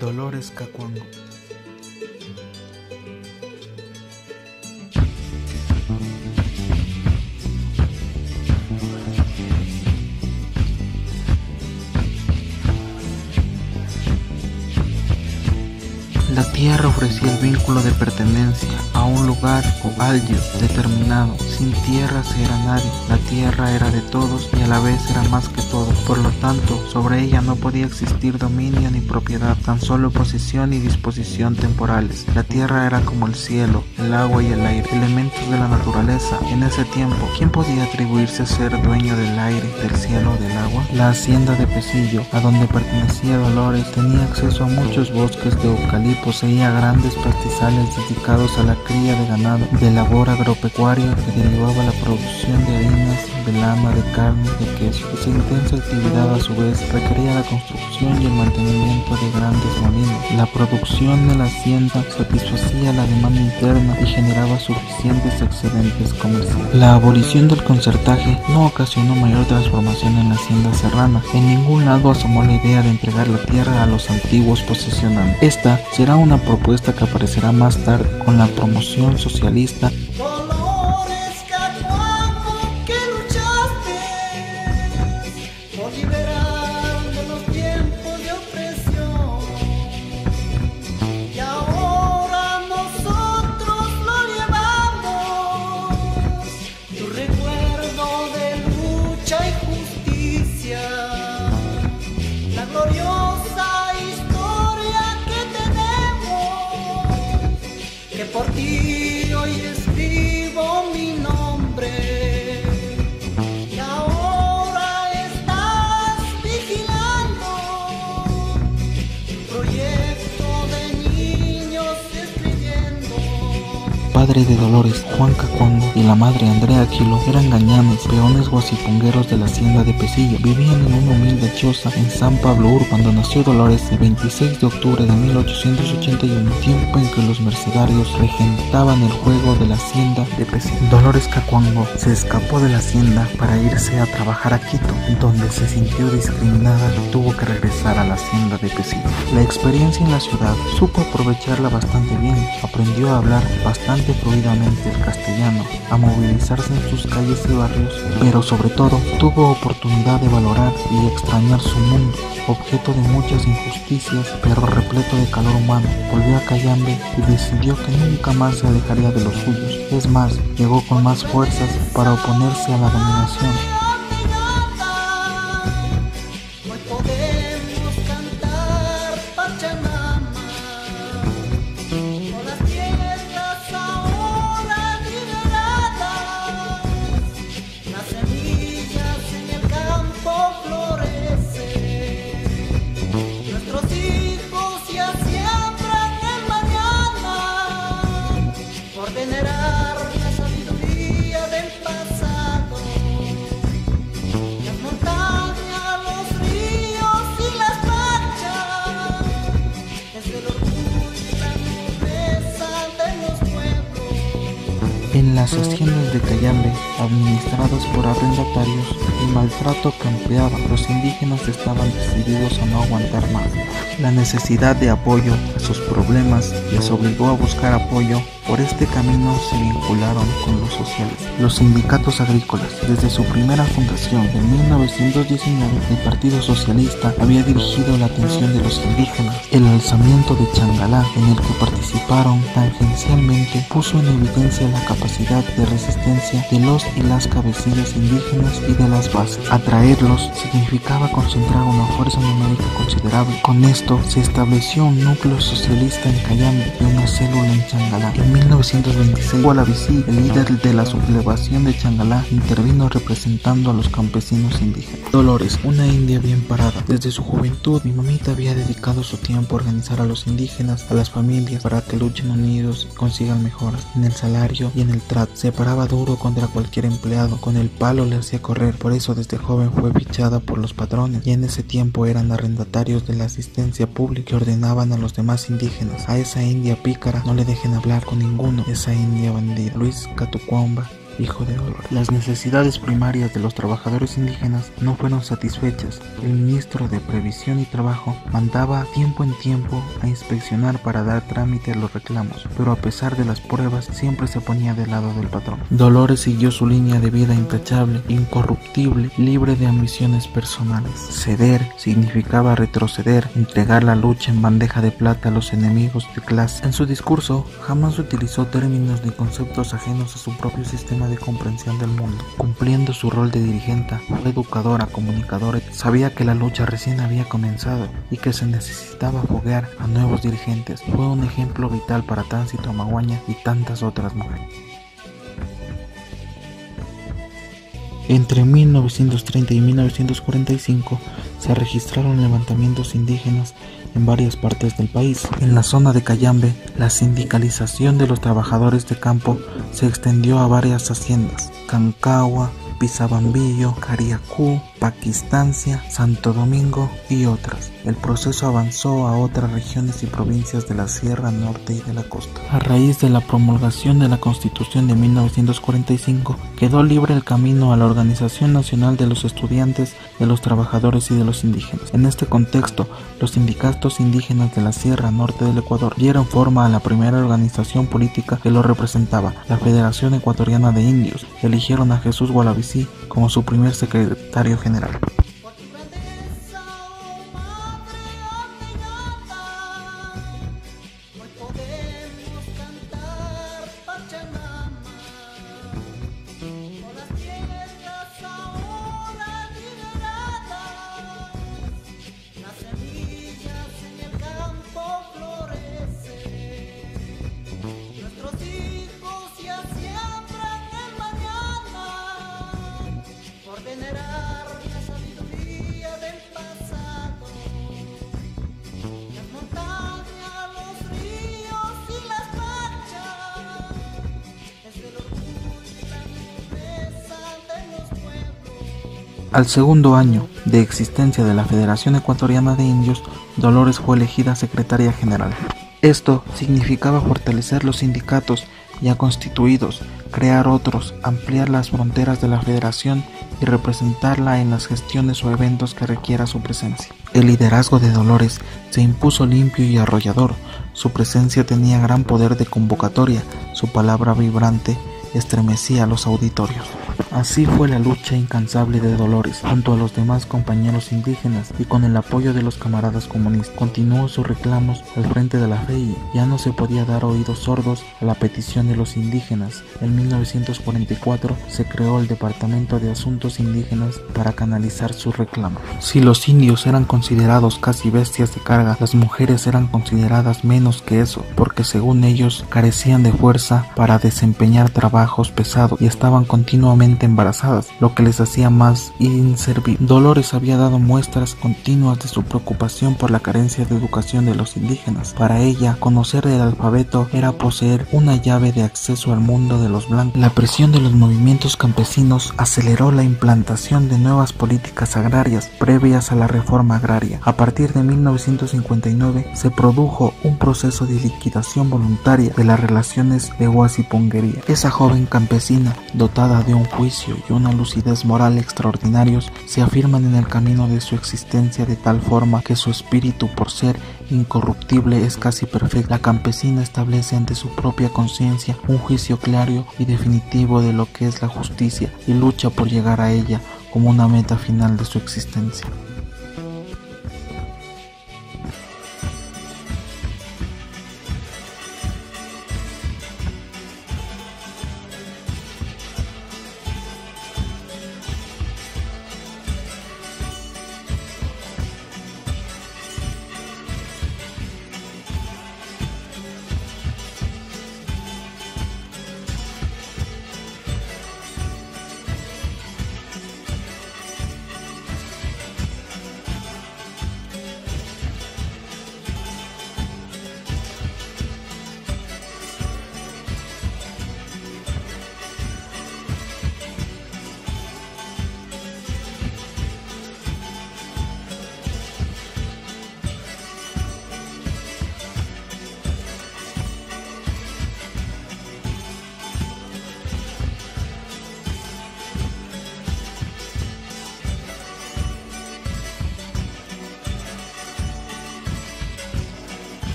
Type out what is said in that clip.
Dolores Cacuango. La tierra ofrecía el vínculo de pertenencia a un lugar o alguien determinado. Sin tierra se era nadie. La tierra era de todos y a la vez era más que todo. Por lo tanto, sobre ella no podía existir dominio ni propiedad, tan solo posesión y disposición temporales. La tierra era como el cielo, el agua y el aire, elementos de la naturaleza. En ese tiempo, ¿quién podía atribuirse a ser dueño del aire, del cielo o del agua? La hacienda de Pesillo, a donde pertenecía Dolores, tenía acceso a muchos bosques de eucalipto. Poseía grandes pastizales dedicados a la cría de ganado, de labor agropecuaria que derivaba la producción de harinas, de lana, de carne, de queso. Esa intensa actividad a su vez requería la construcción y el mantenimiento de grandes molinos. La producción de la hacienda satisfacía la demanda interna y generaba suficientes excedentes comerciales. La abolición del concertaje no ocasionó mayor transformación en la hacienda serrana. En ningún lado asomó la idea de entregar la tierra a los antiguos posesionantes. Esta será una propuesta que aparecerá más tarde con la promoción socialista. Dolores Cacuango, que luchaste por liberar de los tiempos de opresión, y ahora nosotros lo llevamos, tu recuerdo de lucha y justicia, la gloriosa que por ti hoy escribo mi nombre, y ahora estás vigilando un proyecto de niños escribiendo. Padre de Dolores, Juan Cacuango, y la madre Andrea Aquilo eran gañanes, peones guasipungueros de la hacienda de Pesillo. Vivían en una humilde choza en San Pablo Ur cuando nació Dolores el 26 de octubre de 1881, tiempo en que los mercenarios regentaban el juego de la hacienda de Pesillo. Dolores Cacuango se escapó de la hacienda para irse a trabajar a Quito, donde se sintió discriminada y tuvo que regresar a la hacienda de Pesillo. La experiencia en la ciudad supo aprovecharla bastante bien, aprendió a hablar bastante fluidamente el castellano, a movilizarse en sus calles y barrios, pero sobre todo tuvo oportunidad de valorar y extrañar su mundo, objeto de muchas injusticias pero repleto de calor humano. Volvió a Cayambe y decidió que nunca más se alejaría de los suyos. Es más, llegó con más fuerzas para oponerse a la dominación. Hoy podemos cantar Pachamama, con las tierras ahora liberadas, las semillas en el campo florecen, nuestros hijos ya siembran el mañana, por venerar la sabiduría del pasado. Las montañas, los ríos y las playas, es el orgullo y la nobleza de los pueblos. En las haciendas de Cayambe, administradas por arrendatarios, el maltrato campeaba. Los indígenas estaban decididos a no aguantar más. La necesidad de apoyo a sus problemas les obligó a buscar apoyo. Por este camino se vincularon con los socialistas. Los sindicatos agrícolas, desde su primera fundación en 1919, el Partido Socialista había dirigido la atención de los indígenas. El alzamiento de Changalá, en el que participaron tangencialmente, puso en evidencia la capacidad de resistencia de los y las cabecillas indígenas y de las bases. Atraerlos significaba concentrar una fuerza numérica considerable. Con esto se estableció un núcleo socialista en Cayambe y una célula en Changalá. En 1926, Gualavicí, el líder de la sublevación de Changalá, intervino representando a los campesinos indígenas. Dolores, una india bien parada. Desde su juventud, mi mamita había dedicado su tiempo a organizar a los indígenas, a las familias, para que luchen unidos y consigan mejoras en el salario y en el trato. Se paraba duro contra cualquier empleado, con el palo le hacía correr. Por eso desde joven fue fichada por los patrones, y en ese tiempo eran arrendatarios de la asistencia pública que ordenaban a los demás indígenas: a esa india pícara no le dejen hablar con ninguno, esa india bandida. Luis Catucuamba, hijo de Dolores. Las necesidades primarias de los trabajadores indígenas no fueron satisfechas. El ministro de Previsión y Trabajo mandaba tiempo en tiempo a inspeccionar para dar trámite a los reclamos, pero a pesar de las pruebas siempre se ponía del lado del patrón. Dolores siguió su línea de vida intachable, incorruptible, libre de ambiciones personales. Ceder significaba retroceder, entregar la lucha en bandeja de plata a los enemigos de clase. En su discurso jamás utilizó términos ni conceptos ajenos a su propio sistema de comprensión del mundo. Cumpliendo su rol de dirigente, fue educadora, comunicadora, sabía que la lucha recién había comenzado y que se necesitaba foguear a nuevos dirigentes. Fue un ejemplo vital para Táncito Amaguaña y tantas otras mujeres. Entre 1930 y 1945 se registraron levantamientos indígenas en varias partes del país. En la zona de Cayambe, la sindicalización de los trabajadores de campo se extendió a varias haciendas: Cancagua, Pisabambillo, Cariacú, Paquistancia, Santo Domingo y otras. El proceso avanzó a otras regiones y provincias de la Sierra Norte y de la costa. A raíz de la promulgación de la Constitución de 1945, quedó libre el camino a la Organización Nacional de los Estudiantes, de los Trabajadores y de los Indígenas. En este contexto, los sindicatos indígenas de la Sierra Norte del Ecuador dieron forma a la primera organización política que lo representaba, la Federación Ecuatoriana de Indios. Eligieron a Jesús Gualavicí como su primer secretario general. Al segundo año de existencia de la Federación Ecuatoriana de Indios, Dolores fue elegida secretaria general. Esto significaba fortalecer los sindicatos ya constituidos, crear otros, ampliar las fronteras de la federación y representarla en las gestiones o eventos que requiera su presencia. El liderazgo de Dolores se impuso limpio y arrollador. Su presencia tenía gran poder de convocatoria, su palabra vibrante estremecía a los auditorios. Así fue la lucha incansable de Dolores, junto a los demás compañeros indígenas y con el apoyo de los camaradas comunistas. Continuó sus reclamos al frente de la FEI. Ya no se podía dar oídos sordos a la petición de los indígenas. En 1944 se creó el Departamento de Asuntos Indígenas para canalizar sus reclamos. Si los indios eran considerados casi bestias de carga, las mujeres eran consideradas menos que eso, porque según ellos carecían de fuerza para desempeñar trabajos pesados y estaban continuamente embarazadas, lo que les hacía más inservibles. Dolores había dado muestras continuas de su preocupación por la carencia de educación de los indígenas. Para ella, conocer el alfabeto era poseer una llave de acceso al mundo de los blancos. La presión de los movimientos campesinos aceleró la implantación de nuevas políticas agrarias previas a la reforma agraria. A partir de 1959 se produjo un proceso de liquidación voluntaria de las relaciones de Huasiponguería. Esa joven campesina, dotada de un juicio y una lucidez moral extraordinarios, se afirman en el camino de su existencia de tal forma que su espíritu, por ser incorruptible, es casi perfecto. La campesina establece ante su propia conciencia un juicio claro y definitivo de lo que es la justicia y lucha por llegar a ella como una meta final de su existencia.